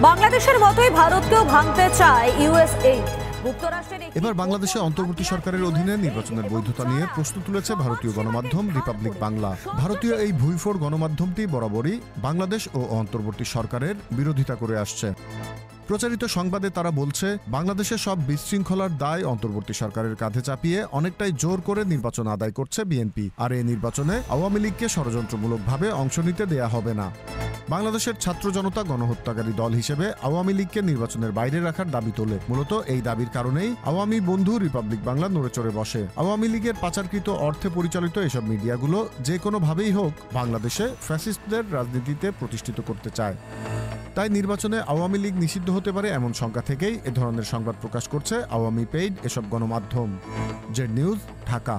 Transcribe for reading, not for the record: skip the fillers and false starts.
বাংলাদেশের মতোই ভারতকেও ভাঙতে চায় ইউএসএইড। এবার বাংলাদেশে অন্তর্বর্তী সরকারের অধীনে নির্বাচনের বৈধতা নিয়ে প্রশ্ন তুলেছে ভারতীয় গণমাধ্যম রিপাবলিক বাংলা। ভারতীয় এই ভুইফোড় গণমাধ্যমটি বরাবরই বাংলাদেশ ও অন্তর্বর্তী সরকারের বিরোধিতা করে আসছে। প্রচারিত সংবাদে তারা বলছে, বাংলাদেশের সব বিশৃঙ্খলার দায় অন্তর্বর্তী সরকারের কাঁধে চাপিয়ে অনেকটাই জোর করে নির্বাচন আদায় করছে বিএনপি, আর এই নির্বাচনে আওয়ামী লীগকে ষড়যন্ত্রমূলকভাবে অংশ নিতে দেয়া হবে না। বাংলাদেশের ছাত্র জনতা গণহত্যাকারী দল হিসেবে আওয়ামী লীগকে নির্বাচনের বাইরে রাখার দাবি তোলে। মূলত এই দাবির কারণেই আওয়ামী বন্ধু রিপাবলিক বাংলা নড়েচড়ে বসে। আওয়ামী লীগের পাচারকৃত অর্থে পরিচালিত এসব মিডিয়াগুলো যে কোনোভাবেই হোক বাংলাদেশে ফ্যাসিস্টদের রাজনীতিতে প্রতিষ্ঠিত করতে চায়। তাই নির্বাচনে আওয়ামী লীগ নিষিদ্ধ হতে পারে এমন শঙ্কা থেকেই এ ধরনের সংবাদ প্রকাশ করছে আওয়ামী পেইড এসব গণমাধ্যম। Z news, Dhaka.